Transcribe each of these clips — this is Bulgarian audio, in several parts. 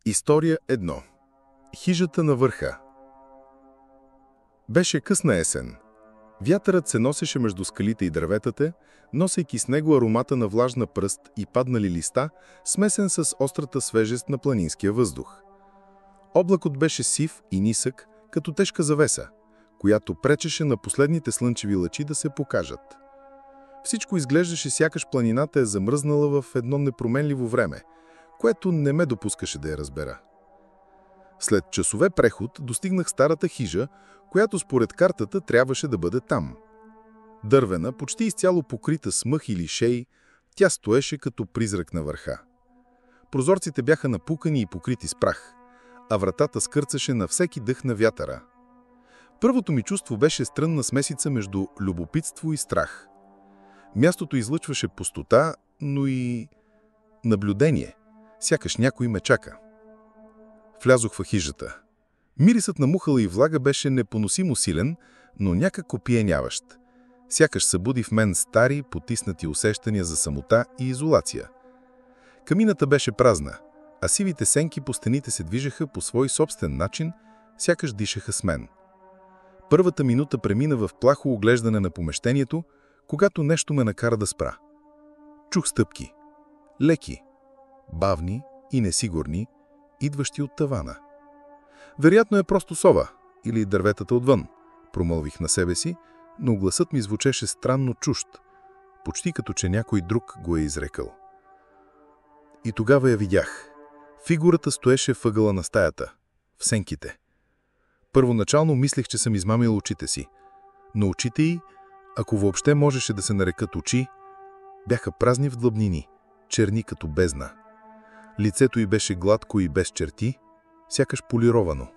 История 1. Хижата на върха. Беше късна есен. Вятърът се носеше между скалите и дърветата, носейки с него аромата на влажна пръст и паднали листа, смесен с острата свежест на планинския въздух. Облакът беше сив и нисък, като тежка завеса, която пречеше на последните слънчеви лъчи да се покажат. Всичко изглеждаше сякаш планината е замръзнала в едно непроменливо време, което не ме допускаше да я разбера. След часове преход достигнах старата хижа, която според картата трябваше да бъде там. Дървена, почти изцяло покрита с мъх или шеи, тя стоеше като призрак на върха. Прозорците бяха напукани и покрити с прах, а вратата скърцаше на всеки дъх на вятъра. Първото ми чувство беше стрънна смесица между любопитство и страх. Мястото излъчваше пустота, но и наблюдение, сякаш някой ме чака. Влязох в хижата. Мирисът на мухала и влага беше непоносимо силен, но някак опияняващ. Сякаш събуди в мен стари, потиснати усещания за самота и изолация. Камината беше празна, а сивите сенки по стените се движеха по свой собствен начин, сякаш дишаха с мен. Първата минута премина в плахо оглеждане на помещението, когато нещо ме накара да спра. Чух стъпки. Леки, бавни и несигурни, идващи от тавана. Вероятно е просто сова или дърветата отвън, промълвих на себе си, но гласът ми звучеше странно чужд, почти като че някой друг го е изрекал. И тогава я видях. Фигурата стоеше в ъгъла на стаята, в сенките. Първоначално мислех, че съм измамил очите си, но очите й, ако въобще можеше да се нарекат очи, бяха празни в длъбнини, черни като бездна. Лицето й беше гладко и без черти, сякаш полировано.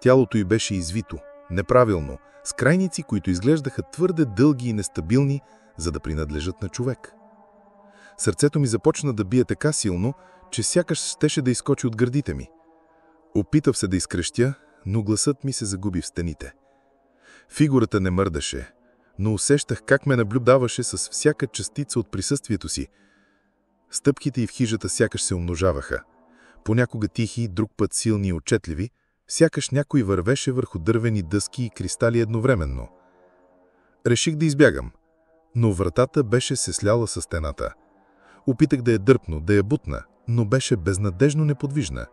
Тялото й беше извито, неправилно, с крайници, които изглеждаха твърде дълги и нестабилни, за да принадлежат на човек. Сърцето ми започна да бие така силно, че сякаш щеше да изскочи от гърдите ми. Опитав се да изкрещя, но гласът ми се загуби в стените. Фигурата не мърдаше, но усещах как ме наблюдаваше с всяка частица от присъствието си. Стъпките й в хижата сякаш се умножаваха. Понякога тихи, друг път силни и отчетливи, сякаш някой вървеше върху дървени дъски и кристали едновременно. Реших да избягам, но вратата беше се сляла със стената. Опитах да я дърпна, да я бутна, но беше безнадежно неподвижна.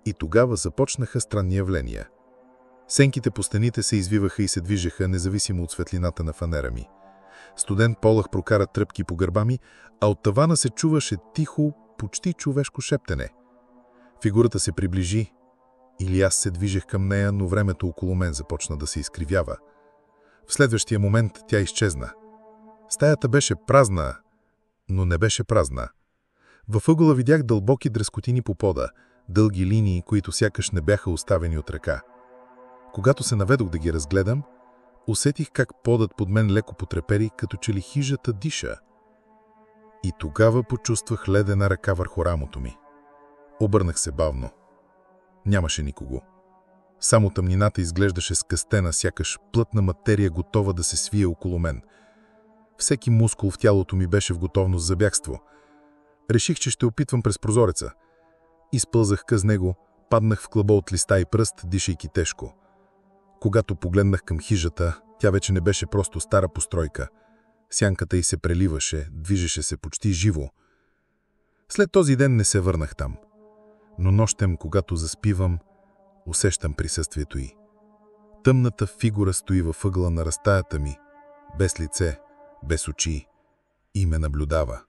И тогава започнаха странни явления. Сенките по стените се извиваха и се движеха, независимо от светлината на фанера ми. Студен полъх прокара тръпки по гърба ми, а от тавана се чуваше тихо, почти човешко шептене. Фигурата се приближи, или аз се движех към нея, но времето около мен започна да се изкривява. В следващия момент тя изчезна. Стаята беше празна, но не беше празна. Във ъгъла видях дълбоки дръскотини по пода, дълги линии, които сякаш не бяха оставени от ръка. Когато се наведох да ги разгледам, усетих как подът под мен леко потрепери, като че ли хижата диша. И тогава почувствах ледена ръка върху рамото ми. Обърнах се бавно. Нямаше никого. Само тъмнината изглеждаше скъстена, сякаш плътна материя, готова да се свие около мен. Всеки мускул в тялото ми беше в готовност за бягство. Реших, че ще опитвам през прозореца. Изпълзах къс него, паднах в клъба от листа и пръст, дишайки тежко. Когато погледнах към хижата, тя вече не беше просто стара постройка. Сянката й се преливаше, движеше се почти живо. След този ден не се върнах там. Но нощем, когато заспивам, усещам присъствието й. Тъмната фигура стои във ъгъла на разстаята ми, без лице, без очи, и ме наблюдава.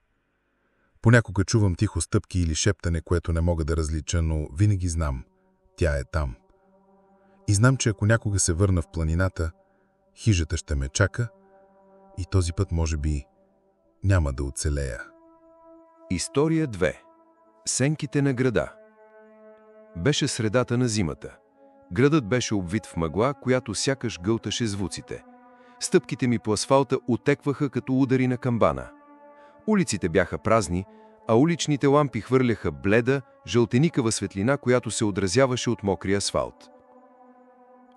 Понякога чувам тихо стъпки или шептане, което не мога да различа, но винаги знам, тя е там. И знам, че ако някога се върна в планината, хижата ще ме чака и този път, може би, няма да оцелея. История 2. Сенките на града. Беше средата на зимата. Градът беше обвит в мъгла, която сякаш гълташе звуците. Стъпките ми по асфалта отекваха като удари на камбана. Улиците бяха празни, а уличните лампи хвърляха бледа, жълтеникава светлина, която се отразяваше от мокрия асфалт.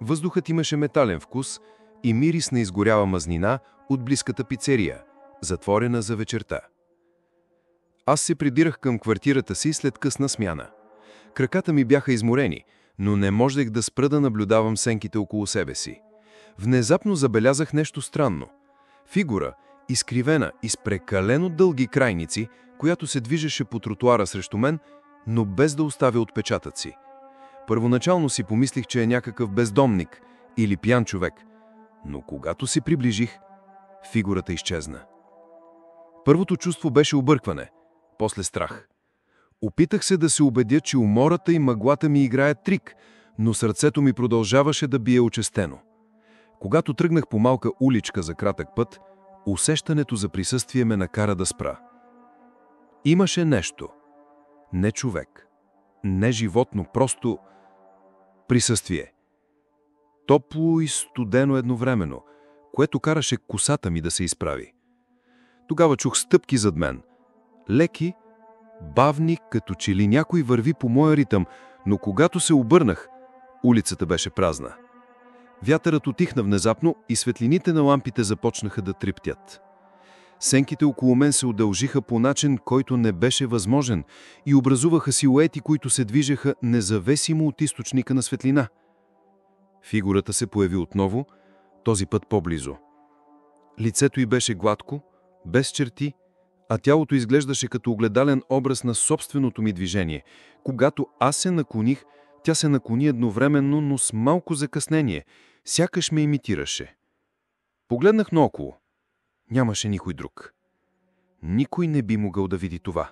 Въздухът имаше метален вкус и мирис на изгоряла мазнина от близката пицерия, затворена за вечерта. Аз се придирах към квартирата си след късна смяна. Краката ми бяха изморени, но не можех да спра да наблюдавам сенките около себе си. Внезапно забелязах нещо странно. Фигура, изкривена и с прекалено дълги крайници, която се движеше по тротуара срещу мен, но без да оставя отпечатъци. Първоначално си помислих, че е някакъв бездомник или пиян човек, но когато се приближих, фигурата изчезна. Първото чувство беше объркване, после страх. Опитах се да се убедя, че умората и мъглата ми играят трик, но сърцето ми продължаваше да бие учестено. Когато тръгнах по малка уличка за кратък път, усещането за присъствие ме накара да спра. Имаше нещо. Не човек. Не животно, просто присъствие. Топло и студено едновременно, което караше косата ми да се изправи. Тогава чух стъпки зад мен. Леки, бавни, като че ли някой върви по моя ритъм, но когато се обърнах, улицата беше празна. Вятърът утихна внезапно и светлините на лампите започнаха да трептят. Сенките около мен се удължиха по начин, който не беше възможен, и образуваха силуети, които се движеха независимо от източника на светлина. Фигурата се появи отново, този път по-близо. Лицето й беше гладко, без черти, а тялото изглеждаше като огледален образ на собственото ми движение. Когато аз се наклоних, тя се наклони едновременно, но с малко закъснение, сякаш ме имитираше. Погледнах наоколо. Нямаше никой друг. Никой не би могъл да види това.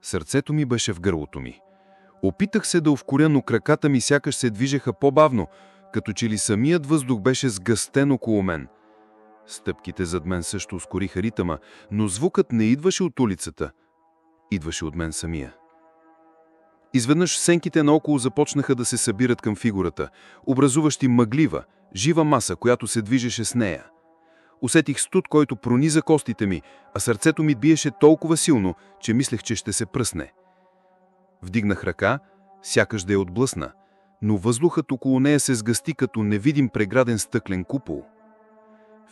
Сърцето ми беше в гърлото ми. Опитах се да овкоря, но краката ми сякаш се движеха по-бавно, като че ли самият въздух беше сгъстен около мен. Стъпките зад мен също ускориха ритъма, но звукът не идваше от улицата. Идваше от мен самия. Изведнъж сенките наоколо започнаха да се събират към фигурата, образуващи мъглива, жива маса, която се движеше с нея. Усетих студ, който прониза костите ми, а сърцето ми биеше толкова силно, че мислех, че ще се пръсне. Вдигнах ръка, сякаш да я отблъсна, но въздухът около нея се сгъсти като невидим преграден стъклен купол.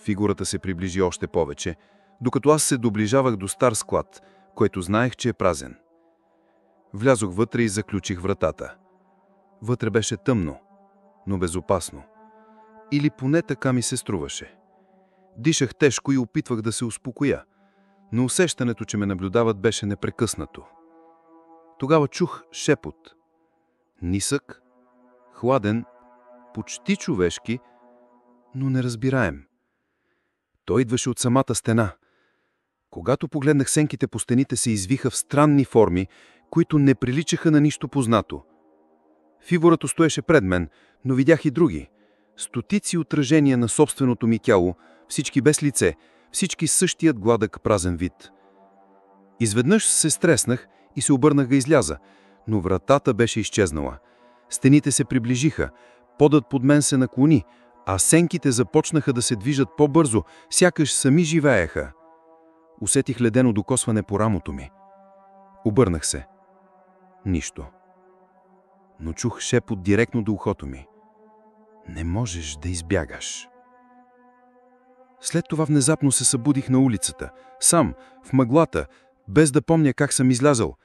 Фигурата се приближи още повече, докато аз се доближавах до стар склад, който знаех, че е празен. Влязох вътре и заключих вратата. Вътре беше тъмно, но безопасно. Или поне така ми се струваше. Дишах тежко и опитвах да се успокоя, но усещането, че ме наблюдават, беше непрекъснато. Тогава чух шепот. Нисък, хладен, почти човешки, но неразбираем. Той идваше от самата стена. Когато погледнах, сенките по стените се извиха в странни форми, които не приличаха на нищо познато. Фигурата стоеше пред мен, но видях и други. Стотици отражения на собственото ми тяло, всички без лице, всички същият гладък празен вид. Изведнъж се стреснах и се обърнах да изляза, но вратата беше изчезнала. Стените се приближиха, подът под мен се наклони, а сенките започнаха да се движат по-бързо, сякаш сами живееха. Усетих ледено докосване по рамото ми. Обърнах се. Нищо. Но чух шепот директно до ухото ми. Не можеш да избягаш. След това внезапно се събудих на улицата, сам, в мъглата, без да помня как съм излязъл.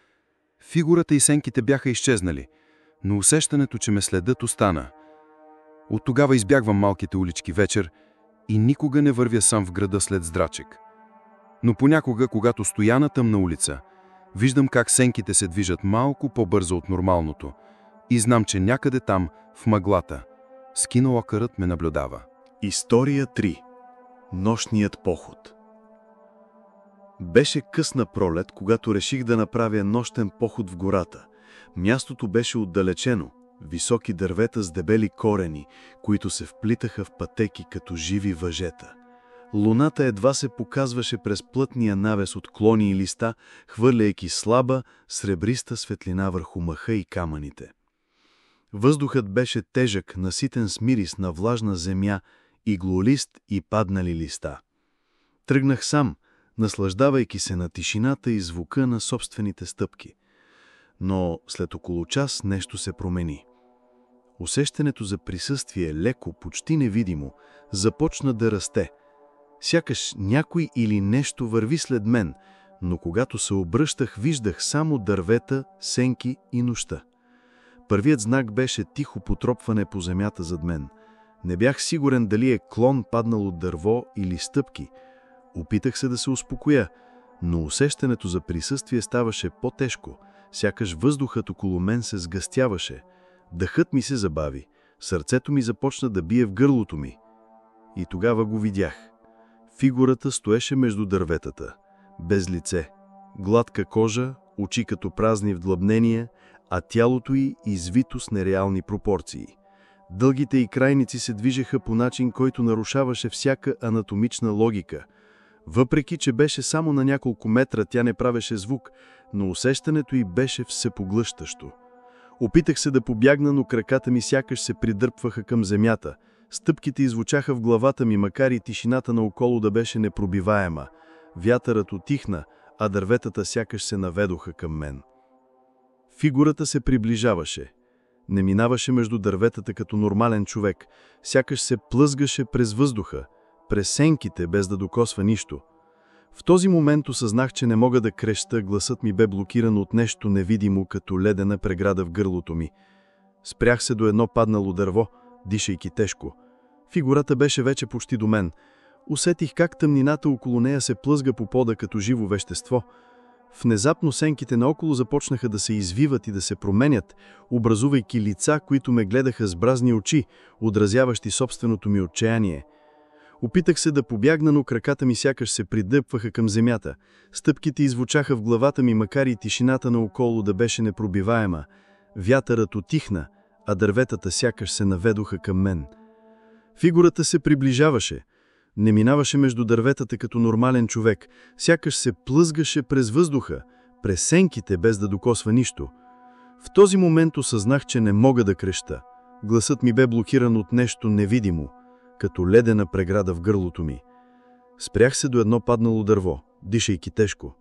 Фигурата и сенките бяха изчезнали, но усещането, че ме следят, остана. От тогава избягвам малките улички вечер и никога не вървя сам в града след здрачек. Но понякога, когато стоя на тъмна улица, виждам как сенките се движат малко по-бързо от нормалното и знам, че някъде там, в мъглата, скинуокърът ме наблюдава. История 3. Нощният поход. Беше късна пролет, когато реших да направя нощен поход в гората. Мястото беше отдалечено, високи дървета с дебели корени, които се вплитаха в пътеки като живи въжета. Луната едва се показваше през плътния навес от клони и листа, хвърляйки слаба, сребриста светлина върху мъха и камъните. Въздухът беше тежък, наситен с мирис на влажна земя, иглолист и паднали листа. Тръгнах сам, наслаждавайки се на тишината и звука на собствените стъпки. Но след около час нещо се промени. Усещането за присъствие, леко, почти невидимо, започна да расте. Сякаш някой или нещо върви след мен, но когато се обръщах, виждах само дървета, сенки и нощта. Първият знак беше тихо потропване по земята зад мен. Не бях сигурен дали е клон паднал от дърво или стъпки. Опитах се да се успокоя, но усещането за присъствие ставаше по-тежко, сякаш въздухът около мен се сгъстяваше. Дъхът ми се забави, сърцето ми започна да бие в гърлото ми. И тогава го видях. Фигурата стоеше между дърветата, без лице, гладка кожа, очи като празни вдлъбнения, а тялото й извито с нереални пропорции. Дългите й крайници се движеха по начин, който нарушаваше всяка анатомична логика. Въпреки че беше само на няколко метра, тя не правеше звук, но усещането й беше всепоглъщащо. Опитах се да побягна, но краката ми сякаш се придърпваха към земята. Стъпките извучаха в главата ми, макар и тишината наоколо да беше непробиваема. Вятърът утихна, а дърветата сякаш се наведоха към мен. Фигурата се приближаваше. Не минаваше между дърветата като нормален човек, сякаш се плъзгаше през въздуха, през сенките, без да докосва нищо. В този момент осъзнах, че не мога да креща, гласът ми бе блокиран от нещо невидимо, като ледена преграда в гърлото ми. Спрях се до едно паднало дърво, дишайки тежко. Фигурата беше вече почти до мен. Усетих как тъмнината около нея се плъзга по пода като живо вещество. Внезапно сенките наоколо започнаха да се извиват и да се променят, образувайки лица, които ме гледаха с бразни очи, отразяващи собственото ми отчаяние. Опитах се да побягна, но краката ми сякаш се придъпваха към земята. Стъпките извучаха в главата ми, макар и тишината наоколо да беше непробиваема. Вятърът утихна, а дърветата сякаш се наведоха към мен. Фигурата се приближаваше. Не минаваше между дърветата като нормален човек, сякаш се плъзгаше през въздуха, през сенките, без да докосва нищо. В този момент осъзнах, че не мога да креща. Гласът ми бе блокиран от нещо невидимо, като ледена преграда в гърлото ми. Спрях се до едно паднало дърво, дишайки тежко.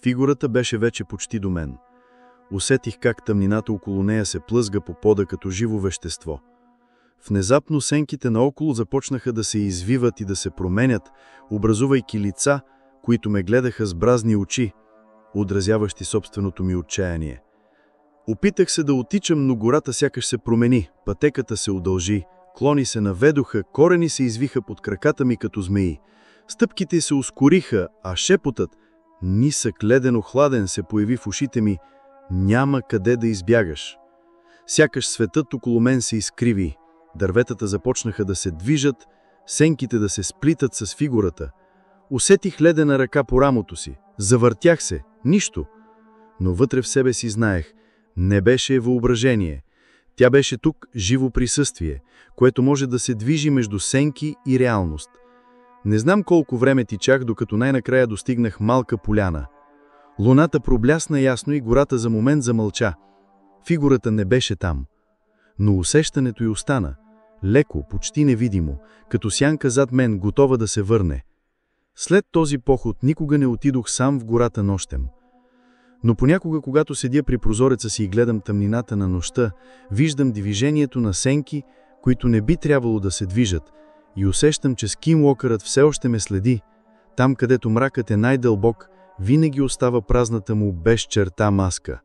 Фигурата беше вече почти до мен. Усетих как тъмнината около нея се плъзга по пода като живо вещество. Внезапно сенките наоколо започнаха да се извиват и да се променят, образувайки лица, които ме гледаха с бразни очи, отразяващи собственото ми отчаяние. Опитах се да отичам, но гората сякаш се промени, пътеката се удължи, клони се наведоха, корени се извиха под краката ми като змеи. Стъпките се ускориха, а шепотът, нисък, ледено-хладен, се появи в ушите ми. Няма къде да избягаш. Сякаш светът около мен се изкриви. Дърветата започнаха да се движат, сенките да се сплитат с фигурата. Усетих ледена ръка по рамото си. Завъртях се. Нищо. Но вътре в себе си знаех. Не беше въображение. Тя беше тук живо присъствие, което може да се движи между сенки и реалност. Не знам колко време тичах, докато най-накрая достигнах малка поляна. Луната проблясна ясно и гората за момент замълча. Фигурата не беше там. Но усещането й остана. Леко, почти невидимо, като сянка зад мен, готова да се върне. След този поход никога не отидох сам в гората нощем. Но понякога, когато седя при прозореца си и гледам тъмнината на нощта, виждам движението на сенки, които не би трябвало да се движат, и усещам, че скинуокърът все още ме следи. Там, където мракът е най-дълбок, винаги остава празната му без черта маска.